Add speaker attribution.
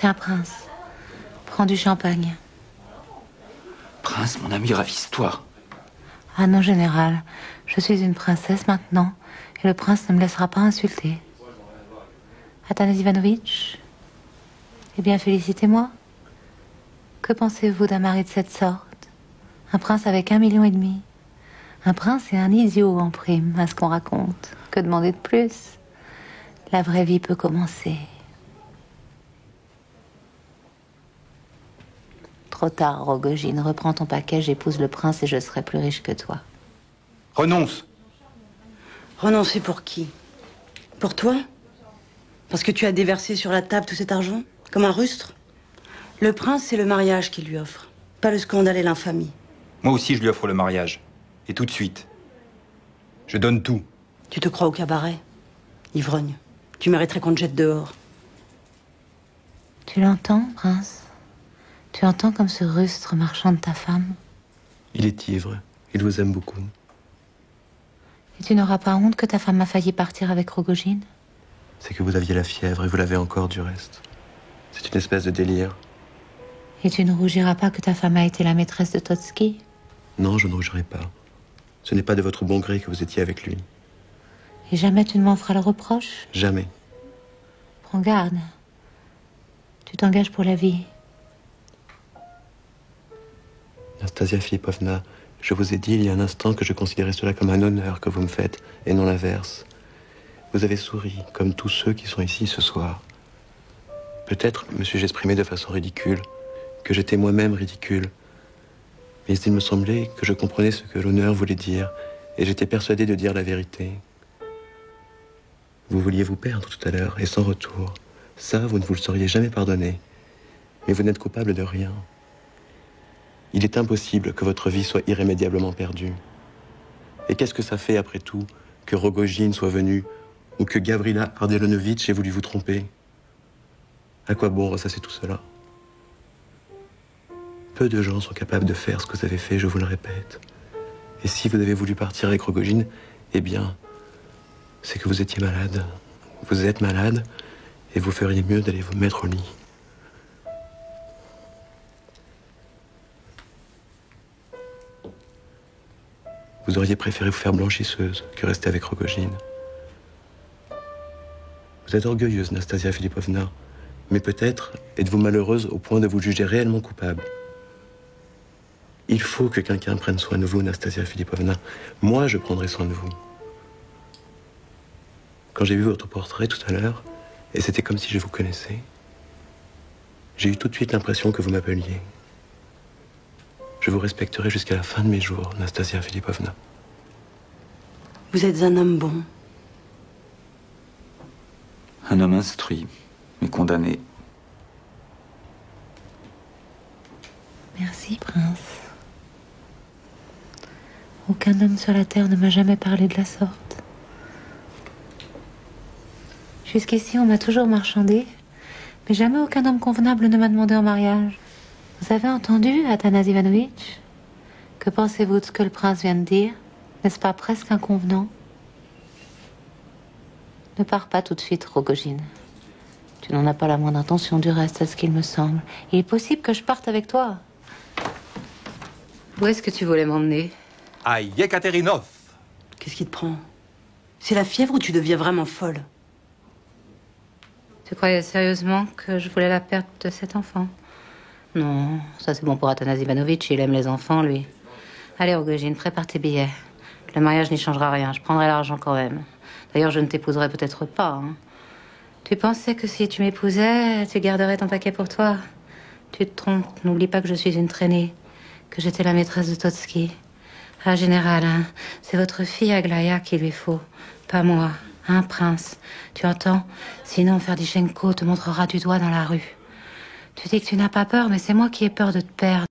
Speaker 1: Tiens, Prince, prends du champagne.
Speaker 2: Prince, mon ami, ravise-toi.
Speaker 1: Ah non, général, je suis une princesse maintenant, et le prince ne me laissera pas insulter. Athanas Ivanovitch, eh bien, félicitez-moi. Que pensez-vous d'un mari de cette sorte? Un prince avec 1,5 million. Un prince et un idiot en prime, à ce qu'on raconte. Que demander de plus? La vraie vie peut commencer. Trop tard, Rogojine. Reprends ton paquet, j'épouse le prince et je serai plus riche que toi.
Speaker 2: Renonce.
Speaker 3: Renoncer pour qui? Pour toi? Parce que tu as déversé sur la table tout cet argent? Comme un rustre? Le prince, c'est le mariage qu'il lui offre. Pas le scandale et l'infamie.
Speaker 2: Moi aussi, je lui offre le mariage. Et tout de suite. Je donne tout.
Speaker 3: Tu te crois au cabaret? Ivrogne. Tu mériterais qu'on te jette dehors.
Speaker 1: Tu l'entends, prince? Tu entends comme ce rustre marchand de ta femme?
Speaker 4: Il est ivre. Il vous aime beaucoup.
Speaker 1: Et tu n'auras pas honte que ta femme a failli partir avec Rogojine?
Speaker 4: C'est que vous aviez la fièvre et vous l'avez encore du reste. C'est une espèce de délire.
Speaker 1: Et tu ne rougiras pas que ta femme a été la maîtresse de Totski?
Speaker 4: Non, je ne rougirai pas. Ce n'est pas de votre bon gré que vous étiez avec lui.
Speaker 1: Et jamais tu ne m'en feras le reproche?
Speaker 4: Jamais.
Speaker 1: Prends garde. Tu t'engages pour la vie.
Speaker 4: Nastasia Philippovna, je vous ai dit il y a un instant que je considérais cela comme un honneur que vous me faites, et non l'inverse. Vous avez souri, comme tous ceux qui sont ici ce soir. Peut-être me suis-je exprimé de façon ridicule, que j'étais moi-même ridicule. Mais il me semblait que je comprenais ce que l'honneur voulait dire, et j'étais persuadé de dire la vérité. Vous vouliez vous perdre tout à l'heure, et sans retour. Ça, vous ne vous le seriez jamais pardonné. Mais vous n'êtes coupable de rien. Il est impossible que votre vie soit irrémédiablement perdue. Et qu'est-ce que ça fait, après tout, que Rogojine soit venu, ou que Gavrila Ardelonovitch ait voulu vous tromper? À quoi bon ressasser tout cela? Peu de gens sont capables de faire ce que vous avez fait, je vous le répète. Et si vous avez voulu partir avec Rogojine, eh bien, c'est que vous étiez malade. Vous êtes malade, et vous feriez mieux d'aller vous mettre au lit. Vous auriez préféré vous faire blanchisseuse que rester avec Rogojine. Vous êtes orgueilleuse, Nastasia Philippovna, mais peut-être êtes-vous malheureuse au point de vous juger réellement coupable. Il faut que quelqu'un prenne soin de vous, Nastasia Philippovna. Moi, je prendrai soin de vous. Quand j'ai vu votre portrait tout à l'heure, et c'était comme si je vous connaissais, j'ai eu tout de suite l'impression que vous m'appeliez. Je vous respecterai jusqu'à la fin de mes jours, Nastasia Philippovna.
Speaker 3: Vous êtes un homme bon.
Speaker 2: Un homme instruit, mais condamné.
Speaker 1: Merci, prince. Aucun homme sur la terre ne m'a jamais parlé de la sorte. Jusqu'ici, on m'a toujours marchandé, mais jamais aucun homme convenable ne m'a demandé en mariage. Vous avez entendu, Athanas Ivanovitch? Que pensez-vous de ce que le prince vient de dire? N'est-ce pas presque inconvenant? Ne pars pas tout de suite, Rogojine. Tu n'en as pas la moindre intention du reste, à ce qu'il me semble. Il est possible que je parte avec toi. Où est-ce que tu voulais m'emmener?
Speaker 5: À Yekaterinov.
Speaker 3: Qu'est-ce qui te prend? C'est la fièvre ou tu deviens vraiment folle?
Speaker 1: Tu croyais sérieusement que je voulais la perte de cet enfant? Non, ça c'est bon pour Athanas Ivanovitch, il aime les enfants, lui. Allez, Rogojine, prépare tes billets. Le mariage n'y changera rien, je prendrai l'argent quand même. D'ailleurs, je ne t'épouserai peut-être pas. Hein. Tu pensais que si tu m'épousais, tu garderais ton paquet pour toi? Tu te trompes, n'oublie pas que je suis une traînée, que j'étais la maîtresse de Totski. Ah, général, hein, c'est votre fille Aglaya qu'il lui faut, pas moi, hein, prince. Tu entends? Sinon, Ferdichenko te montrera du doigt dans la rue. Tu dis que tu n'as pas peur, mais c'est moi qui ai peur de te perdre.